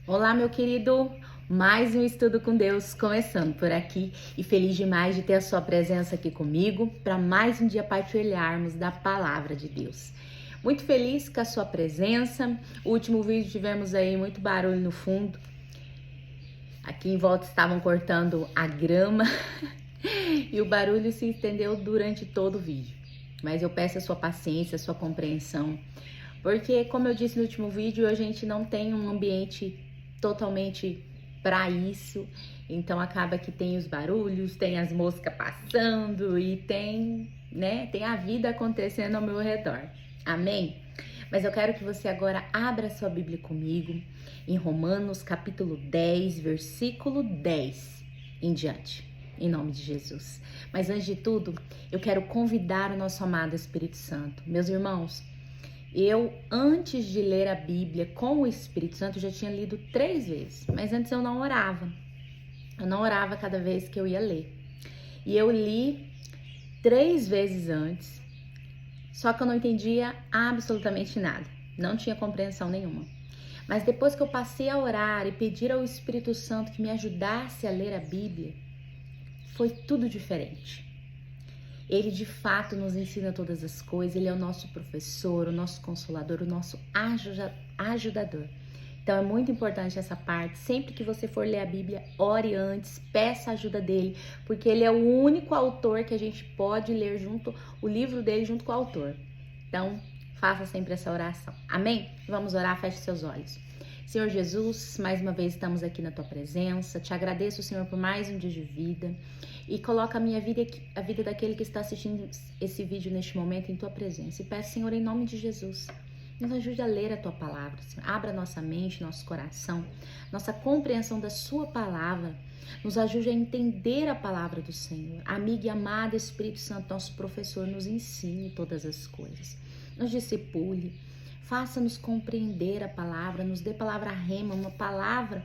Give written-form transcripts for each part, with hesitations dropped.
Olá, meu querido! Mais um estudo com Deus começando por aqui e feliz demais de ter a sua presença aqui comigo para mais um dia partilharmos da palavra de Deus. Muito feliz com a sua presença. O último vídeo tivemos aí muito barulho no fundo. Aqui em volta estavam cortando a grama e o barulho se estendeu durante todo o vídeo. Mas eu peço a sua paciência, a sua compreensão, porque como eu disse no último vídeo, a gente não tem um ambiente totalmente para isso, então acaba que tem os barulhos, tem as moscas passando e tem a vida acontecendo ao meu redor. Amém? Mas eu quero que você agora abra sua Bíblia comigo em Romanos capítulo 10, versículo 10 em diante, em nome de Jesus. Mas antes de tudo, eu quero convidar o nosso amado Espírito Santo. Meus irmãos, eu, antes de ler a Bíblia com o Espírito Santo, já tinha lido 3 vezes, mas antes eu não orava. Eu não orava cada vez que eu ia ler. E eu li 3 vezes antes, só que eu não entendia absolutamente nada. Não tinha compreensão nenhuma. Mas depois que eu passei a orar e pedir ao Espírito Santo que me ajudasse a ler a Bíblia, foi tudo diferente. Ele de fato nos ensina todas as coisas, ele é o nosso professor, o nosso consolador, o nosso ajudador. Então é muito importante essa parte, sempre que você for ler a Bíblia, ore antes, peça a ajuda dele, porque ele é o único autor que a gente pode ler junto, o livro dele junto com o autor. Então, faça sempre essa oração. Amém? Vamos orar, feche seus olhos. Senhor Jesus, mais uma vez estamos aqui na tua presença, te agradeço, Senhor, por mais um dia de vida e coloca a minha vida, a vida daquele que está assistindo esse vídeo neste momento em tua presença. E peço, Senhor, em nome de Jesus, nos ajude a ler a tua palavra, Senhor. Abra nossa mente, nosso coração, nossa compreensão da sua palavra, nos ajude a entender a palavra do Senhor. Amigo e amado Espírito Santo, nosso professor, nos ensine todas as coisas, nos discipule, faça-nos compreender a palavra, nos dê palavra rema, uma palavra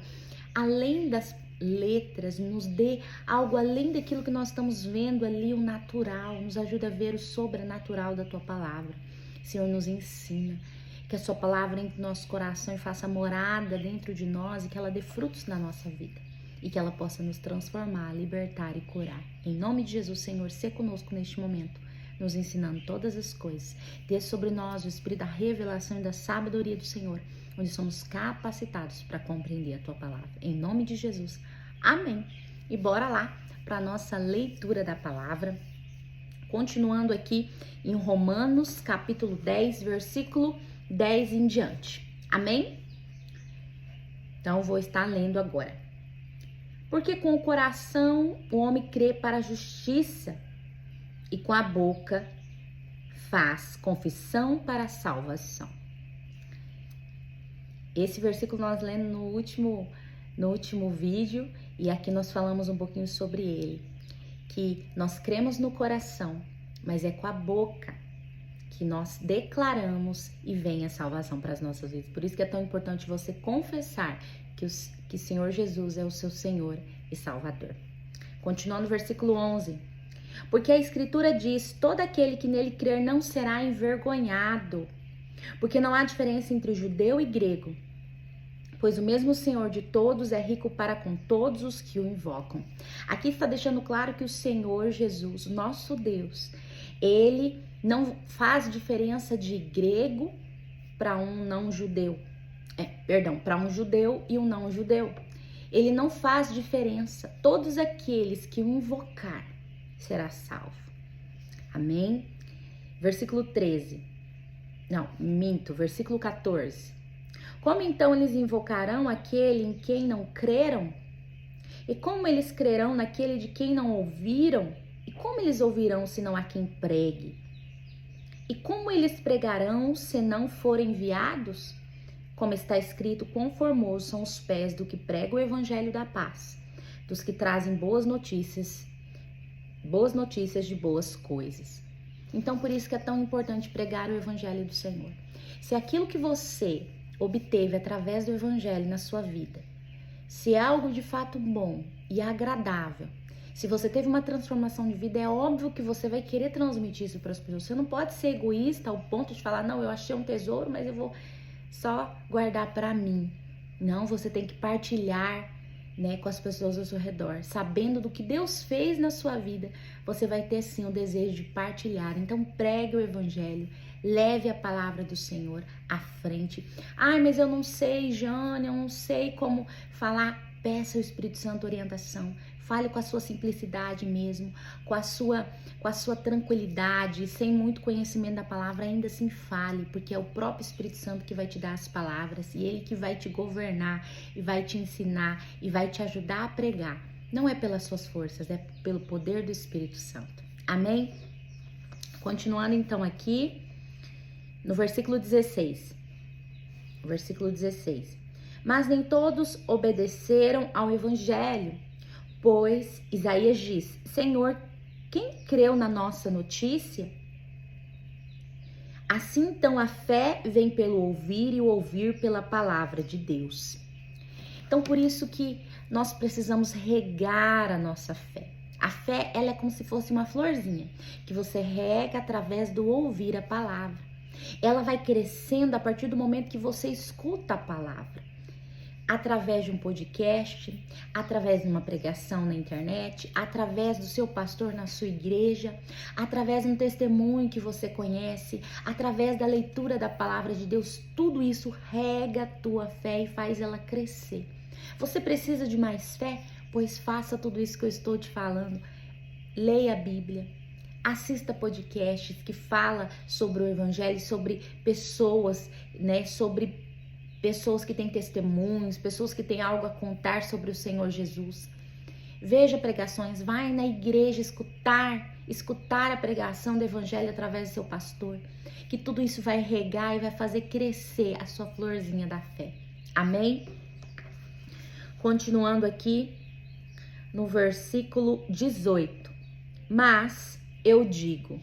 além das letras, nos dê algo além daquilo que nós estamos vendo ali, o natural, nos ajuda a ver o sobrenatural da tua palavra. Senhor, nos ensina, que a sua palavra entre no nosso coração e faça morada dentro de nós e que ela dê frutos na nossa vida e que ela possa nos transformar, libertar e curar. Em nome de Jesus, Senhor, se conosco neste momento, nos ensinando todas as coisas. Dê sobre nós o espírito da revelação e da sabedoria do Senhor, onde somos capacitados para compreender a tua palavra. Em nome de Jesus. Amém. E bora lá para a nossa leitura da palavra. Continuando aqui em Romanos, capítulo 10, versículo 10 em diante. Amém? Então, vou estar lendo agora. Porque com o coração o homem crê para a justiça, e com a boca faz confissão para a salvação. Esse versículo nós lemos no último vídeo e aqui nós falamos um pouquinho sobre ele. Que nós cremos no coração, mas é com a boca que nós declaramos e vem a salvação para as nossas vidas. Por isso que é tão importante você confessar que o Senhor Jesus é o seu Senhor e Salvador. Continuando no versículo 11. Porque a Escritura diz, todo aquele que nele crer não será envergonhado, porque não há diferença entre judeu e grego, pois o mesmo Senhor de todos é rico para com todos os que o invocam. Aqui está deixando claro que o Senhor Jesus, nosso Deus, ele não faz diferença de grego para um não judeu. Para um judeu e um não judeu. Ele não faz diferença. Todos aqueles que o invocar será salvo. Amém? Versículo 13. Versículo 14. Como então eles invocarão aquele em quem não creram? E como eles crerão naquele de quem não ouviram? E como eles ouvirão se não há quem pregue? E como eles pregarão se não forem enviados? Como está escrito, quão formosos são os pés do que prega o evangelho da paz, dos que trazem boas notícias de boas coisas. Então, por isso que é tão importante pregar o evangelho do Senhor. Se aquilo que você obteve através do evangelho na sua vida, se é algo de fato bom e agradável, se você teve uma transformação de vida, é óbvio que você vai querer transmitir isso para as pessoas. Você não pode ser egoísta ao ponto de falar, não, eu achei um tesouro, mas eu vou só guardar para mim. Não, você tem que partilhar, né, com as pessoas ao seu redor. Sabendo do que Deus fez na sua vida, você vai ter sim o desejo de partilhar. Então pregue o evangelho, leve a palavra do Senhor à frente. Ai, mas eu não sei, Jane, eu não sei como falar. Peça ao Espírito Santo orientação. Fale com a sua simplicidade mesmo, com a sua tranquilidade, sem muito conhecimento da palavra, ainda assim fale, porque é o próprio Espírito Santo que vai te dar as palavras e ele que vai te governar e vai te ensinar e vai te ajudar a pregar. Não é pelas suas forças, é pelo poder do Espírito Santo. Amém? Continuando então aqui no versículo 16. Versículo 16. Mas nem todos obedeceram ao evangelho, pois Isaías diz: Senhor, quem creu na nossa notícia? Assim então a fé vem pelo ouvir e o ouvir pela palavra de Deus. Então por isso que nós precisamos regar a nossa fé. A fé, ela é como se fosse uma florzinha, que você rega através do ouvir a palavra. Ela vai crescendo a partir do momento que você escuta a palavra. Através de um podcast, através de uma pregação na internet, através do seu pastor na sua igreja, através de um testemunho que você conhece, através da leitura da palavra de Deus, tudo isso rega a tua fé e faz ela crescer. Você precisa de mais fé? Pois faça tudo isso que eu estou te falando. Leia a Bíblia, assista podcasts que falam sobre o evangelho, sobre pessoas, né, sobre pessoas que têm testemunhos, pessoas que têm algo a contar sobre o Senhor Jesus. Veja pregações, vai na igreja escutar a pregação do evangelho através do seu pastor, que tudo isso vai regar e vai fazer crescer a sua florzinha da fé. Amém? Continuando aqui no versículo 18. Mas eu digo,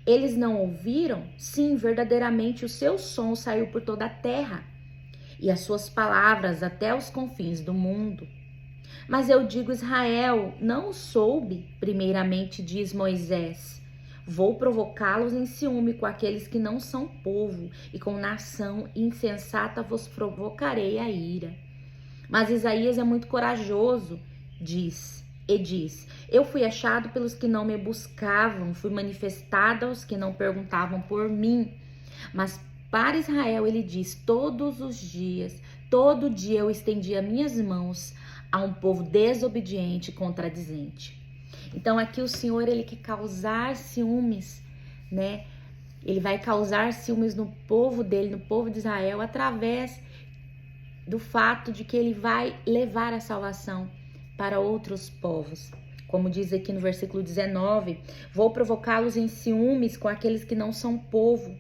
eles não ouviram? Sim, verdadeiramente o seu som saiu por toda a terra e as suas palavras até os confins do mundo. Mas eu digo, Israel não o soube. Primeiramente diz Moisés: vou provocá-los em ciúme com aqueles que não são povo, e com nação insensata vos provocarei a ira. Mas Isaías é muito corajoso, diz: eu fui achado pelos que não me buscavam, fui manifestado aos que não perguntavam por mim. Mas para Israel ele diz: todo dia eu estendi as minhas mãos a um povo desobediente e contradizente. Então aqui o Senhor, ele quer causar ciúmes, né? Ele vai causar ciúmes no povo dele, no povo de Israel, através do fato de que ele vai levar a salvação para outros povos. Como diz aqui no versículo 19, vou provocá-los em ciúmes com aqueles que não são povo,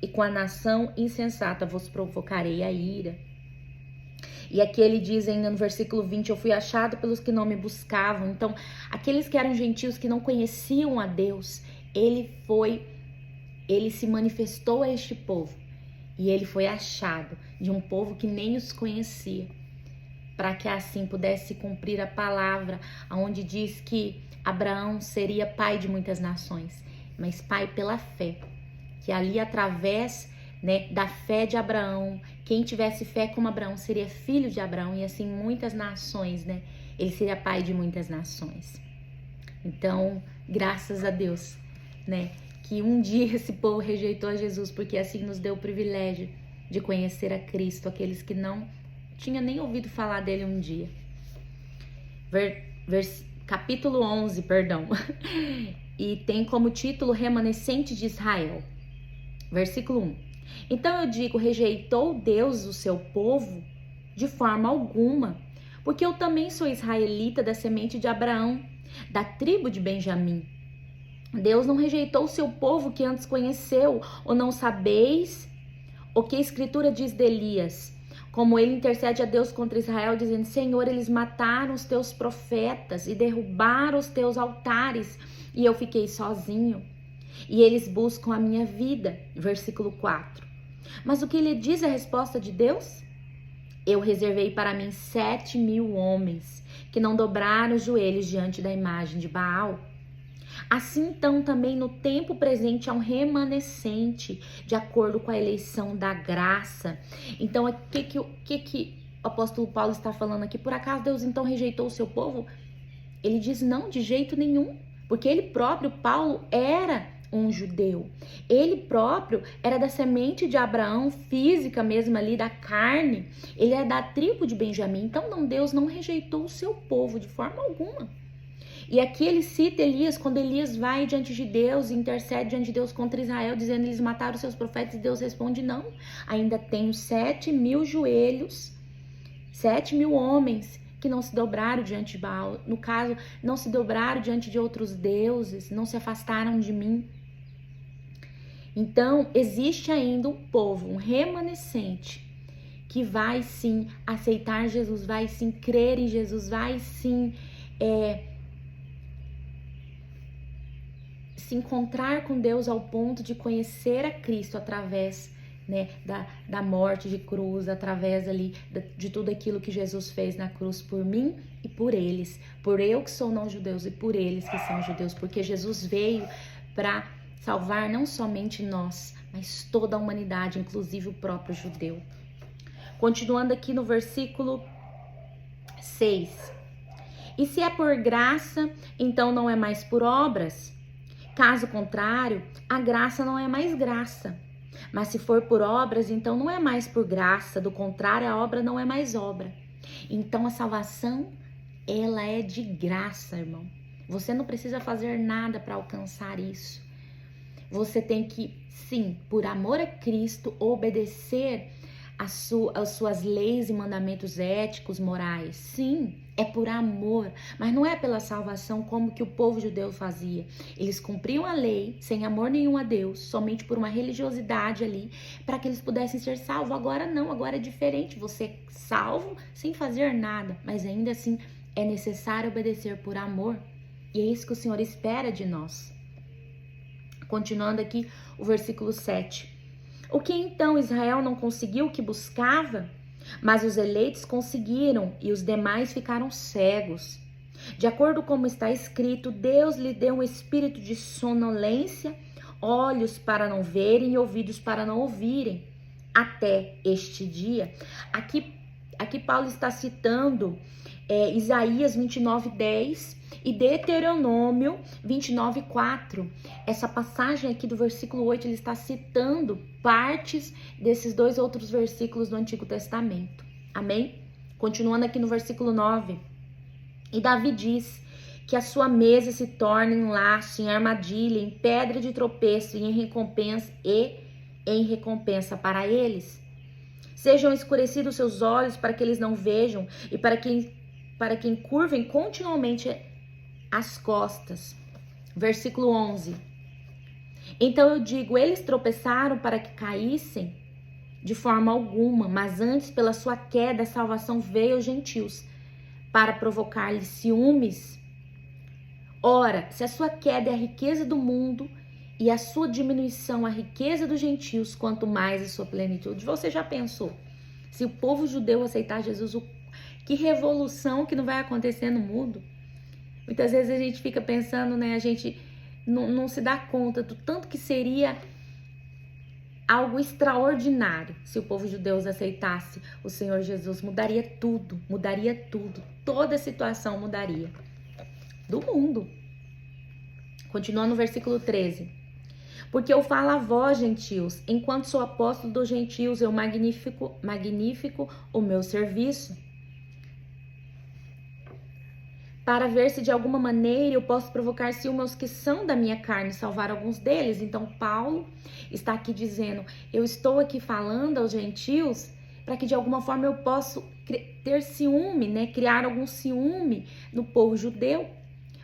e com a nação insensata vos provocarei a ira. E aqui ele diz ainda no versículo 20, eu fui achado pelos que não me buscavam. Então, aqueles que eram gentios, que não conheciam a Deus, ele se manifestou a este povo, e ele foi achado de um povo que nem os conhecia, para que assim pudesse cumprir a palavra, onde diz que Abraão seria pai de muitas nações, mas pai pela fé, que ali através, né, da fé de Abraão, quem tivesse fé como Abraão seria filho de Abraão, e assim muitas nações, né, ele seria pai de muitas nações. Então, graças a Deus, né, que um dia esse povo rejeitou a Jesus, porque assim nos deu o privilégio de conhecer a Cristo, aqueles que não tinha nem ouvido falar dele um dia. Capítulo 11, e tem como título Remanescente de Israel. Versículo 1. Então eu digo, rejeitou Deus o seu povo? De forma alguma, porque eu também sou israelita da semente de Abraão, da tribo de Benjamim. Deus não rejeitou o seu povo que antes conheceu, ou não sabeis o que a Escritura diz de Elias? Como ele intercede a Deus contra Israel, dizendo, Senhor, eles mataram os teus profetas e derrubaram os teus altares, e eu fiquei sozinho. E eles buscam a minha vida. Versículo 4. Mas o que lhe diz a resposta de Deus? Eu reservei para mim 7.000 homens, que não dobraram os joelhos diante da imagem de Baal. Assim, então, também no tempo presente há um remanescente, de acordo com a eleição da graça. Então, o que o apóstolo Paulo está falando aqui? Por acaso Deus então rejeitou o seu povo? Ele diz não, de jeito nenhum, porque ele próprio, Paulo, era um judeu. Ele próprio era da semente de Abraão, física mesmo ali, da carne. Ele é da tribo de Benjamim. Então, não, Deus não rejeitou o seu povo de forma alguma. E aqui ele cita Elias, quando Elias vai diante de Deus, intercede diante de Deus contra Israel, dizendo que eles mataram seus profetas, e Deus responde não. Ainda tenho 7.000 joelhos, 7.000 homens que não se dobraram diante de Baal. No caso, não se dobraram diante de outros deuses, não se afastaram de mim. Então, existe ainda um povo, um remanescente, que vai sim aceitar Jesus, vai sim crer em Jesus, vai sim se encontrar com Deus ao ponto de conhecer a Cristo através, né, da morte de cruz, através ali de tudo aquilo que Jesus fez na cruz por mim e por eles, por eu que sou não judeus e por eles que são judeus, porque Jesus veio para salvar não somente nós, mas toda a humanidade, inclusive o próprio judeu. Continuando aqui no versículo 6. E se é por graça, então não é mais por obras? Caso contrário, a graça não é mais graça. Mas se for por obras, então não é mais por graça. Do contrário, a obra não é mais obra. Então a salvação, ela é de graça, irmão. Você não precisa fazer nada para alcançar isso. Você tem que, sim, por amor a Cristo, obedecer às suas leis e mandamentos éticos, morais. Sim, é por amor, mas não é pela salvação como que o povo judeu fazia. Eles cumpriam a lei sem amor nenhum a Deus, somente por uma religiosidade ali, para que eles pudessem ser salvos. Agora não, agora é diferente. Você é salvo sem fazer nada, mas ainda assim é necessário obedecer por amor. E é isso que o Senhor espera de nós. Continuando aqui o versículo 7. O que então Israel não conseguiu o que buscava? Mas os eleitos conseguiram e os demais ficaram cegos. De acordo com como está escrito, Deus lhe deu um espírito de sonolência, olhos para não verem e ouvidos para não ouvirem, até este dia. Aqui Paulo está citando Isaías 29:10 e Deuteronômio 29:4. Essa passagem aqui do versículo 8, ele está citando partes desses dois outros versículos do Antigo Testamento. Amém? Continuando aqui no versículo 9. E Davi diz que a sua mesa se torne em laço, em armadilha, em pedra de tropeço e em recompensa para eles. Sejam escurecidos seus olhos para que eles não vejam e para que encurvem continuamente as costas. Versículo 11. Então eu digo, eles tropeçaram para que caíssem? De forma alguma, mas antes pela sua queda a salvação veio aos gentios, para provocar-lhes ciúmes. Ora, se a sua queda é a riqueza do mundo e a sua diminuição a riqueza dos gentios, quanto mais a sua plenitude. Você já pensou? Se o povo judeu aceitar Jesus, que revolução que não vai acontecer no mundo? Muitas vezes a gente fica pensando, né? A gente não se dá conta do tanto que seria algo extraordinário se o povo judeu aceitasse o Senhor Jesus. Mudaria tudo, toda a situação mudaria do mundo. Continuando no versículo 13. Porque eu falo a vós, gentios, enquanto sou apóstolo dos gentios, eu magnifico o meu serviço, para ver se de alguma maneira eu posso provocar ciúme aos que são da minha carne, salvar alguns deles. Então Paulo está aqui dizendo, eu estou aqui falando aos gentios para que de alguma forma eu possa ter ciúme, né? Criar algum ciúme no povo judeu.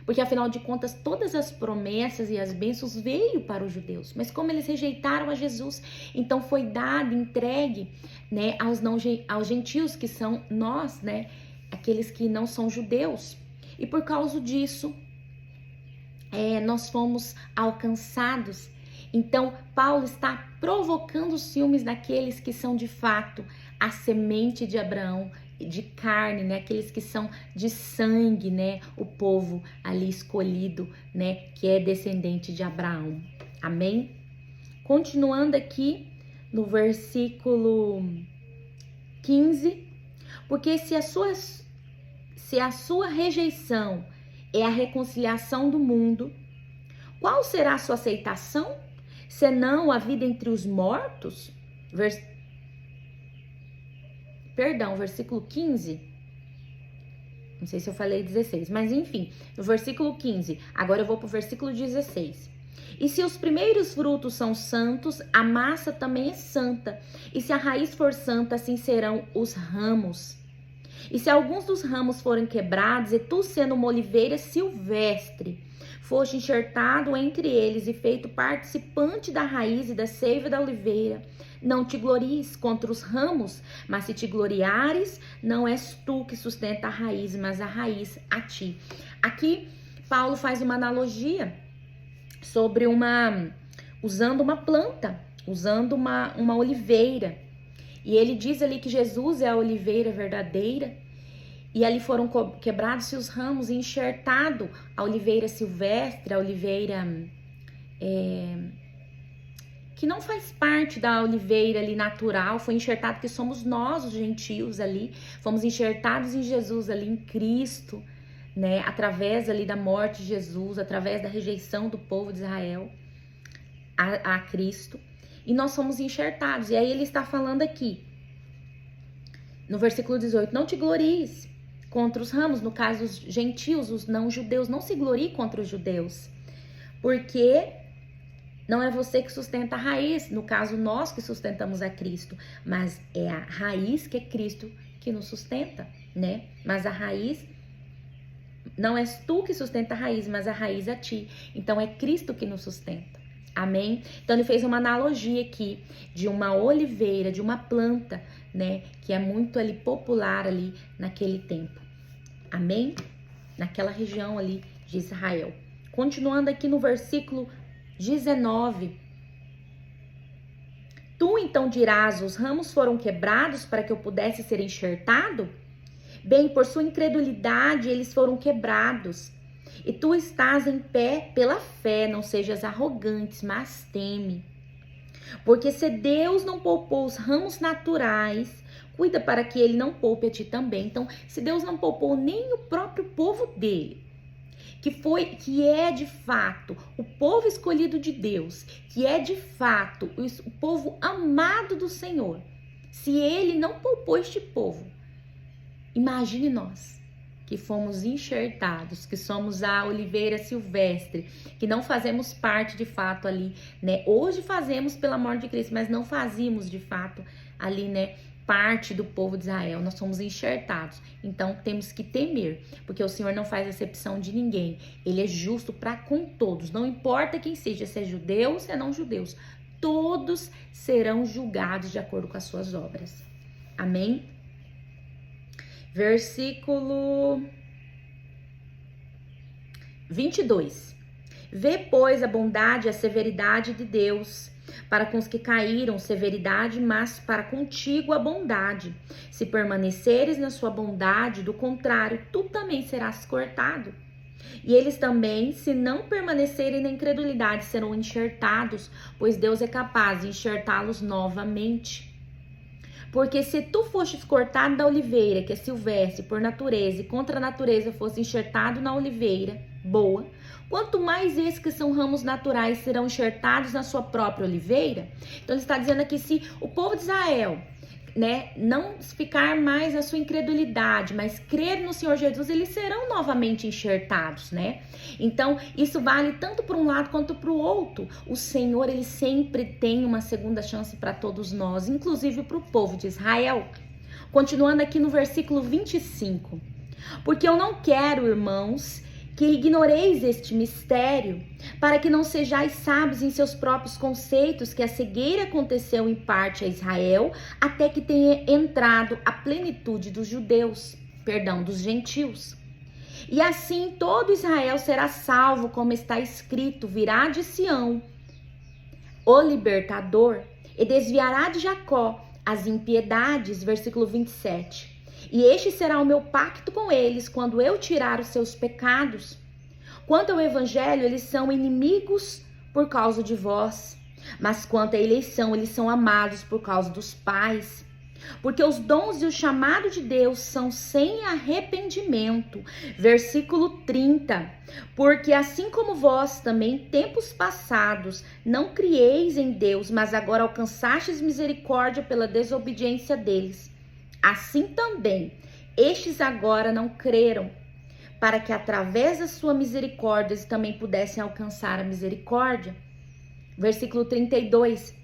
Porque afinal de contas todas as promessas e as bênçãos veio para os judeus. Mas como eles rejeitaram a Jesus, então foi dado, entregue, né, aos gentios, que são nós, né? Aqueles que não são judeus. E por causa disso, nós fomos alcançados. Então, Paulo está provocando os ciúmes daqueles que são de fato a semente de Abraão de carne, né? Aqueles que são de sangue, né? O povo ali escolhido, né? Que é descendente de Abraão. Amém? Continuando aqui no versículo 15, porque se a sua rejeição é a reconciliação do mundo, qual será a sua aceitação, senão a vida entre os mortos? Versículo 15. Não sei se eu falei 16, mas enfim, no versículo 15. Agora eu vou para o versículo 16. E se os primeiros frutos são santos, a massa também é santa. E se a raiz for santa, assim serão os ramos. E se alguns dos ramos forem quebrados, e tu, sendo uma oliveira silvestre, foste enxertado entre eles e feito participante da raiz e da seiva da oliveira, não te glories contra os ramos, mas se te gloriares, não és tu que sustenta a raiz, mas a raiz a ti. Aqui, Paulo faz uma analogia sobre usando uma planta, usando uma oliveira. E ele diz ali que Jesus é a oliveira verdadeira, e ali foram quebrados os ramos e enxertado a oliveira silvestre, a oliveira que não faz parte da oliveira ali natural, foi enxertado que somos nós, os gentios ali, fomos enxertados em Jesus ali, em Cristo, né, através ali da morte de Jesus, através da rejeição do povo de Israel a Cristo, e nós somos enxertados. E aí ele está falando aqui, no versículo 18, não te glories contra os ramos, no caso os gentios, os não-judeus, não se glorie contra os judeus, porque não é você que sustenta a raiz, no caso nós que sustentamos a Cristo, mas é a raiz que é Cristo que nos sustenta, né? Mas a raiz, não és tu que sustenta a raiz, mas a raiz a ti. Então é Cristo que nos sustenta. Amém? Então ele fez uma analogia aqui de uma oliveira, de uma planta, né? Que é muito ali popular ali naquele tempo. Amém? Naquela região ali de Israel. Continuando aqui no versículo 19. Tu então dirás, os ramos foram quebrados para que eu pudesse ser enxertado? Bem, por sua incredulidade eles foram quebrados. E tu estás em pé pela fé, não sejas arrogante, mas teme. Porque se Deus não poupou os ramos naturais, cuida para que ele não poupe a ti também. Então, se Deus não poupou nem o próprio povo dele, que é de fato o povo escolhido de Deus, que é de fato o povo amado do Senhor, se ele não poupou este povo, imagine nós, que fomos enxertados, que somos a oliveira silvestre, que não fazemos parte de fato ali, né? Hoje fazemos pela morte de Cristo, mas não fazíamos de fato ali, né? Parte do povo de Israel, nós somos enxertados. Então temos que temer, porque o Senhor não faz acepção de ninguém. Ele é justo para com todos, não importa quem seja, se é judeu, se é não judeus, todos serão julgados de acordo com as suas obras. Amém? Versículo 22. Vê, pois, a bondade e a severidade de Deus. Para com os que caíram, severidade, mas para contigo a bondade. Se permaneceres na sua bondade, do contrário, tu também serás cortado. E eles também, se não permanecerem na incredulidade, serão enxertados, pois Deus é capaz de enxertá-los novamente. Porque se tu fostes cortado da oliveira, que é silvestre, por natureza, e contra a natureza fosse enxertado na oliveira boa, quanto mais esses que são ramos naturais serão enxertados na sua própria oliveira. Então ele está dizendo aqui, se o povo de Israel, né, não ficar mais na sua incredulidade, mas crer no Senhor Jesus, eles serão novamente enxertados, né? Então isso vale tanto para um lado quanto para o outro. O Senhor, ele sempre tem uma segunda chance para todos nós, inclusive para o povo de Israel. Continuando aqui no versículo 25. Porque eu não quero, irmãos, que ignoreis este mistério, para que não sejais sábios em seus próprios conceitos, que a cegueira aconteceu em parte a Israel, até que tenha entrado a plenitude dos dos gentios. E assim todo Israel será salvo, como está escrito, virá de Sião o libertador, e desviará de Jacó as impiedades, versículo 27. E este será o meu pacto com eles quando eu tirar os seus pecados. Quanto ao evangelho, eles são inimigos por causa de vós. Mas quanto à eleição, eles são amados por causa dos pais. Porque os dons e o chamado de Deus são sem arrependimento. Versículo 30. Porque assim como vós também, tempos passados, não crieis em Deus, mas agora alcançastes misericórdia pela desobediência deles. Assim também, estes agora não creram, para que através da sua misericórdia eles também pudessem alcançar a misericórdia. Versículo 32.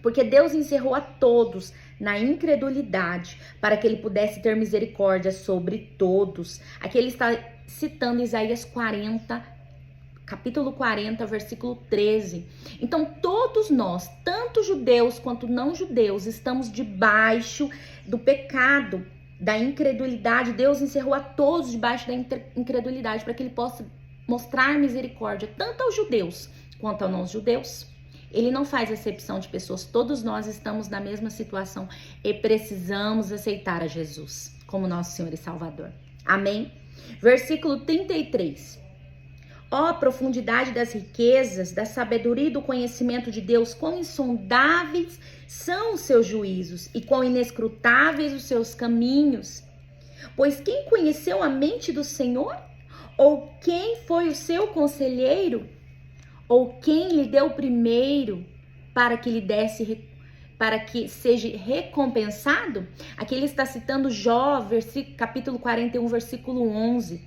Porque Deus encerrou a todos na incredulidade, para que ele pudesse ter misericórdia sobre todos. Aqui ele está citando Isaías 40, capítulo 40, versículo 13. Então todos nós, tanto judeus quanto não judeus, estamos debaixo do pecado, da incredulidade. Deus encerrou a todos debaixo da incredulidade, para que ele possa mostrar misericórdia tanto aos judeus quanto aos não judeus. Ele não faz acepção de pessoas, todos nós estamos na mesma situação e precisamos aceitar a Jesus como nosso Senhor e Salvador. Amém? Versículo 33. Ó profundidade das riquezas, da sabedoria e do conhecimento de Deus, quão insondáveis são os seus juízos e quão inescrutáveis os seus caminhos. Pois quem conheceu a mente do Senhor? Ou quem foi o seu conselheiro? Ou quem lhe deu primeiro para que lhe desse, para que seja recompensado? Aqui ele está citando Jó, capítulo 41, versículo 11.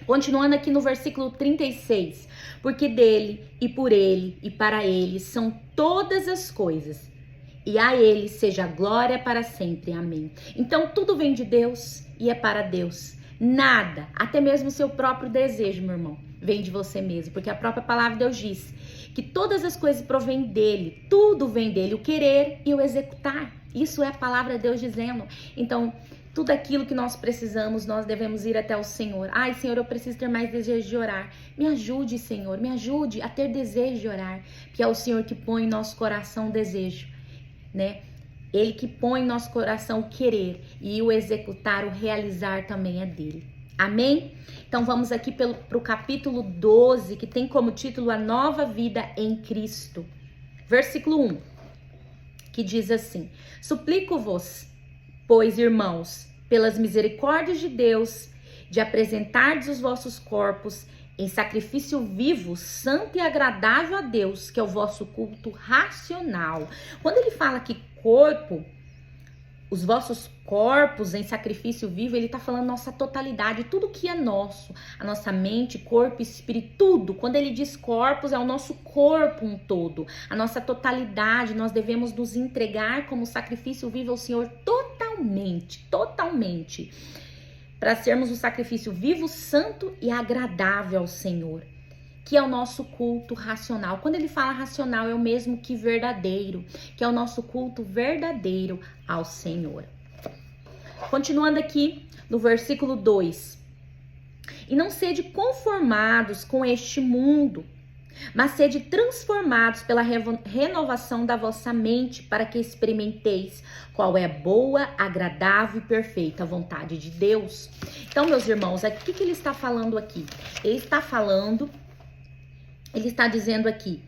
Continuando aqui no versículo 36. Porque dele, e por ele, e para ele são todas as coisas. E a ele seja a glória para sempre. Amém. Então tudo vem de Deus e é para Deus. Nada, até mesmo o seu próprio desejo, meu irmão, vem de você mesmo, porque a própria palavra de Deus diz que todas as coisas provêm dele, tudo vem dele, o querer e o executar. Isso é a palavra de Deus dizendo. Então, tudo aquilo que nós precisamos, nós devemos ir até o Senhor. Ai, Senhor, eu preciso ter mais desejo de orar. Me ajude, Senhor, me ajude a ter desejo de orar, que é o Senhor que põe em nosso coração o desejo, né? Ele que põe em nosso coração o querer e o executar, o realizar também é dele. Amém? Então vamos aqui para o capítulo 12, que tem como título A Nova Vida em Cristo. Versículo 1, que diz assim: Suplico-vos, pois, irmãos, pelas misericórdias de Deus, de apresentardes os vossos corpos em sacrifício vivo, santo e agradável a Deus, que é o vosso culto racional. Quando ele fala que corpo, os vossos corpos em sacrifício vivo, ele está falando nossa totalidade, tudo que é nosso, a nossa mente, corpo, espírito, tudo. Quando ele diz corpos, é o nosso corpo um todo, a nossa totalidade. Nós devemos nos entregar como sacrifício vivo ao Senhor totalmente, totalmente, para sermos um sacrifício vivo, santo e agradável ao Senhor, que é o nosso culto racional. Quando ele fala racional, é o mesmo que verdadeiro, que é o nosso culto verdadeiro ao Senhor. Continuando aqui no versículo 2. E não sede conformados com este mundo, mas sede transformados pela renovação da vossa mente, para que experimenteis qual é a boa, agradável e perfeita vontade de Deus. Então, meus irmãos, o que ele está falando aqui? Ele está dizendo aqui: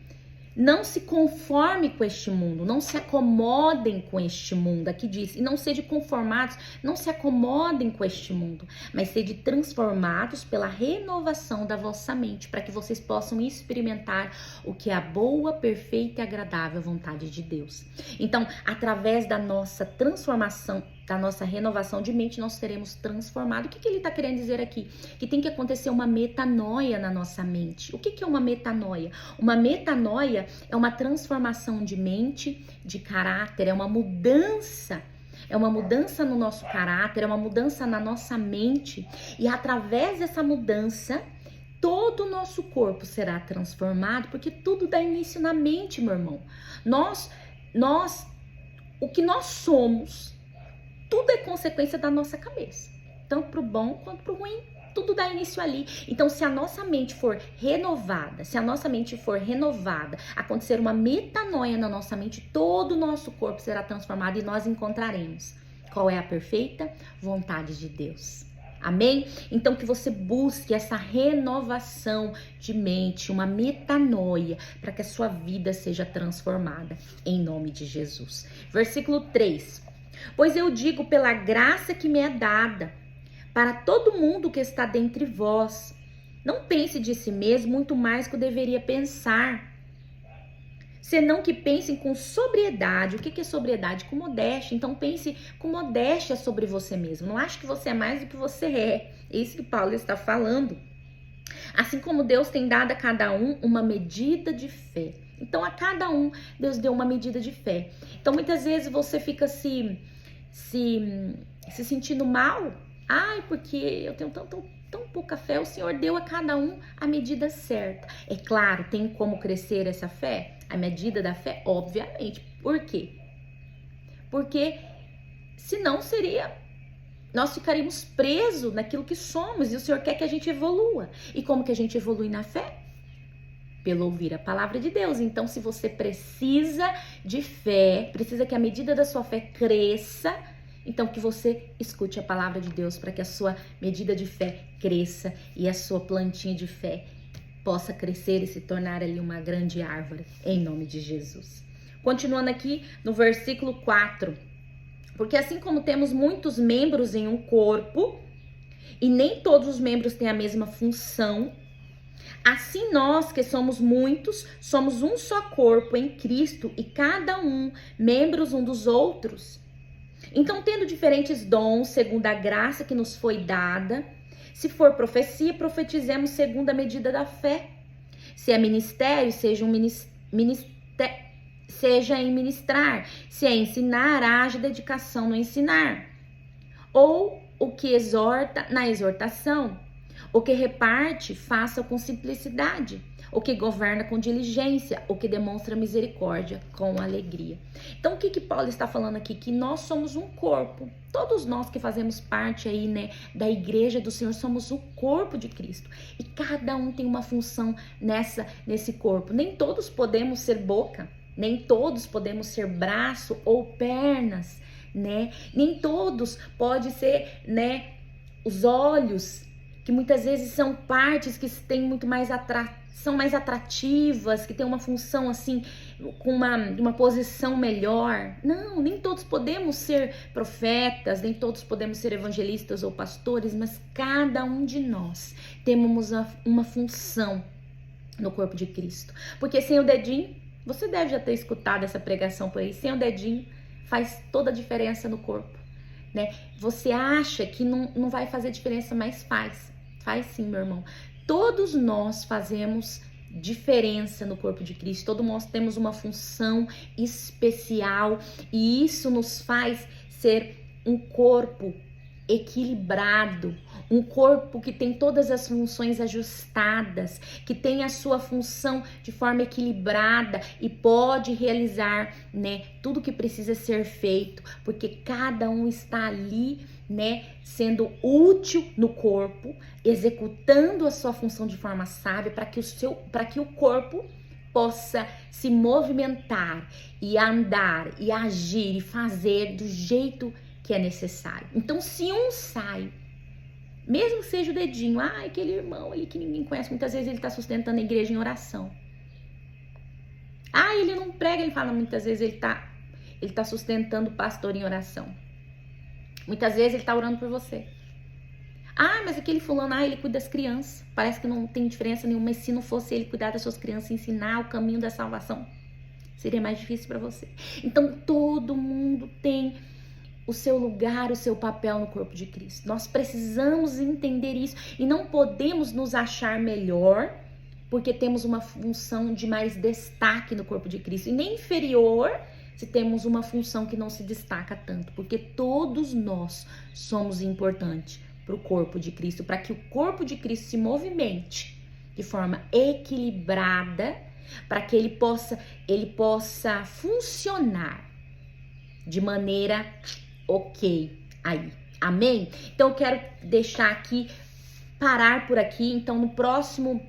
não se conforme com este mundo, não se acomodem com este mundo. Aqui diz, e não sede conformados, não se acomodem com este mundo, mas sede transformados pela renovação da vossa mente, para que vocês possam experimentar o que é a boa, perfeita e agradável vontade de Deus. Então, através da nossa transformação, da nossa renovação de mente, nós seremos transformados. O que ele está querendo dizer aqui? Que tem que acontecer uma metanoia na nossa mente. O que é uma metanoia? Uma metanoia é uma transformação de mente, de caráter, é uma mudança. É uma mudança no nosso caráter, é uma mudança na nossa mente. E através dessa mudança, todo o nosso corpo será transformado, porque tudo dá início na mente, meu irmão. O que nós somos, tudo é consequência da nossa cabeça, tanto pro bom quanto pro ruim, tudo dá início ali. Então, se a nossa mente for renovada, acontecer uma metanoia na nossa mente, todo o nosso corpo será transformado e nós encontraremos Qual é a perfeita vontade de Deus? Amém? Então que você busque essa renovação de mente, uma metanoia, para que a sua vida seja transformada, em nome de Jesus. Versículo 3. Pois eu digo pela graça que me é dada, para todo mundo que está dentre vós, não pense de si mesmo muito mais que eu deveria pensar, senão que pensem com sobriedade. O que é sobriedade? Com modéstia. Então pense com modéstia sobre você mesmo. Não ache que você é mais do que você é. É isso que Paulo está falando. Assim como Deus tem dado a cada um uma medida de fé. Então a cada um Deus deu uma medida de fé. Então muitas vezes você fica se sentindo mal. Ai, porque eu tenho tão pouca fé. O Senhor deu a cada um a medida certa. É claro, tem como crescer essa fé? A medida da fé, obviamente. Por quê? Porque senão nós ficaríamos presos naquilo que somos, e o Senhor quer que a gente evolua. E como que a gente evolui na fé? Pelo ouvir a palavra de Deus. Então, se você precisa de fé, precisa que a medida da sua fé cresça, então que você escute a palavra de Deus para que a sua medida de fé cresça e a sua plantinha de fé possa crescer e se tornar ali uma grande árvore, em nome de Jesus. Continuando aqui no versículo 4. Porque assim como temos muitos membros em um corpo, e nem todos os membros têm a mesma função, assim nós que somos muitos, somos um só corpo em Cristo, e cada um membros um dos outros. Então, tendo diferentes dons, segundo a graça que nos foi dada, se for profecia, profetizemos segundo a medida da fé. Se é ministério, seja em ministrar. Se é ensinar, haja dedicação no ensinar. Ou o que exorta, na exortação. O que reparte, faça com simplicidade. O que governa com diligência. O que demonstra misericórdia com alegria. Então, o que Paulo está falando aqui? Que nós somos um corpo. Todos nós que fazemos parte aí, né, da igreja do Senhor, somos o corpo de Cristo. E cada um tem uma função nesse corpo. Nem todos podemos ser boca. Nem todos podemos ser braço ou pernas, né? Nem todos podem ser, né, os olhos, que muitas vezes são partes que têm muito mais são mais atrativas, que têm uma função assim, com uma posição melhor. Não, nem todos podemos ser profetas, nem todos podemos ser evangelistas ou pastores, mas cada um de nós temos uma função no corpo de Cristo. Porque sem o dedinho, você deve já ter escutado essa pregação por aí, sem o dedinho faz toda a diferença no corpo, né? Você acha que não vai fazer diferença, mas faz sim, meu irmão. Todos nós fazemos diferença no corpo de Cristo, todos nós temos uma função especial e isso nos faz ser um corpo equilibrado, um corpo que tem todas as funções ajustadas, que tem a sua função de forma equilibrada e pode realizar, né, tudo que precisa ser feito, porque cada um está ali, né, sendo útil no corpo, executando a sua função de forma sábia para que o corpo possa se movimentar e andar e agir e fazer do jeito que é necessário. Então, se um sai, mesmo que seja o dedinho, aquele irmão ali que ninguém conhece, muitas vezes ele está sustentando a igreja em oração. Ele não prega, ele fala, muitas vezes ele tá sustentando o pastor em oração. Muitas vezes ele está orando por você. Mas aquele fulano, ele cuida das crianças. Parece que não tem diferença nenhuma, mas se não fosse ele cuidar das suas crianças, ensinar o caminho da salvação, seria mais difícil para você. Então, todo mundo tem o seu lugar, o seu papel no corpo de Cristo. Nós precisamos entender isso e não podemos nos achar melhor porque temos uma função de mais destaque no corpo de Cristo e nem inferior se temos uma função que não se destaca tanto, porque todos nós somos importantes para o corpo de Cristo, para que o corpo de Cristo se movimente de forma equilibrada, para que ele possa funcionar de maneira ok aí, amém? Então eu quero deixar aqui, parar por aqui. Então no próximo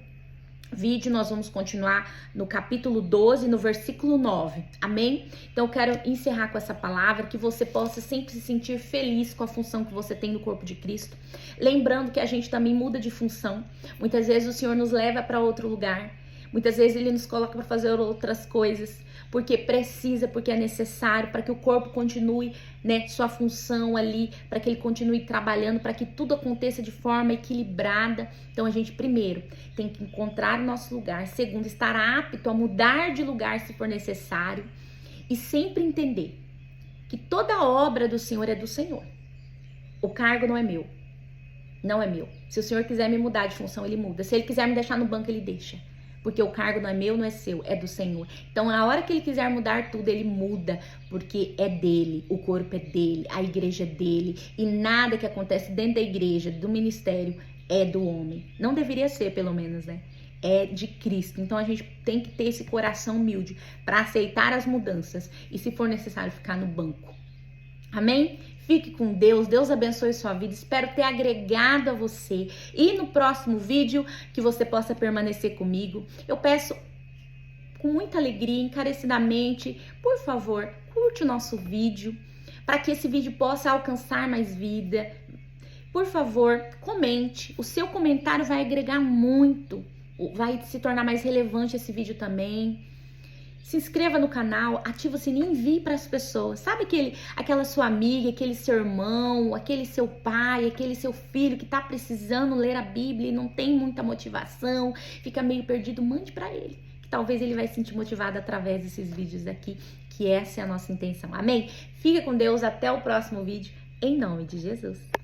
vídeo nós vamos continuar no capítulo 12, no versículo 9, amém? Então eu quero encerrar com essa palavra, que você possa sempre se sentir feliz com a função que você tem no corpo de Cristo, lembrando que a gente também muda de função, muitas vezes o Senhor nos leva para outro lugar, muitas vezes Ele nos coloca para fazer outras coisas, porque precisa, porque é necessário, para que o corpo continue, né, sua função ali, para que ele continue trabalhando, para que tudo aconteça de forma equilibrada. Então a gente, primeiro, tem que encontrar o nosso lugar, segundo, estar apto a mudar de lugar se for necessário, e sempre entender que toda obra do Senhor é do Senhor. O cargo não é meu, não é meu. Se o Senhor quiser me mudar de função, Ele muda. Se Ele quiser me deixar no banco, Ele deixa. Porque o cargo não é meu, não é seu, é do Senhor. Então, na hora que Ele quiser mudar tudo, Ele muda, porque é dele, o corpo é dele, a igreja é dele, e nada que acontece dentro da igreja, do ministério, é do homem. Não deveria ser, pelo menos, né? É de Cristo. Então, a gente tem que ter esse coração humilde para aceitar as mudanças e, se for necessário, ficar no banco. Amém? Fique com Deus, Deus abençoe sua vida, espero ter agregado a você, e no próximo vídeo que você possa permanecer comigo. Eu peço com muita alegria, encarecidamente, por favor, curte o nosso vídeo, para que esse vídeo possa alcançar mais vida. Por favor, comente, o seu comentário vai agregar muito, vai se tornar mais relevante esse vídeo também. Se inscreva no canal, ativa o sininho e envie para as pessoas. Sabe aquela sua amiga, aquele seu irmão, aquele seu pai, aquele seu filho que está precisando ler a Bíblia e não tem muita motivação, fica meio perdido, mande para ele, que talvez ele vai se sentir motivado através desses vídeos aqui, que essa é a nossa intenção. Amém? Fica com Deus, até o próximo vídeo, em nome de Jesus.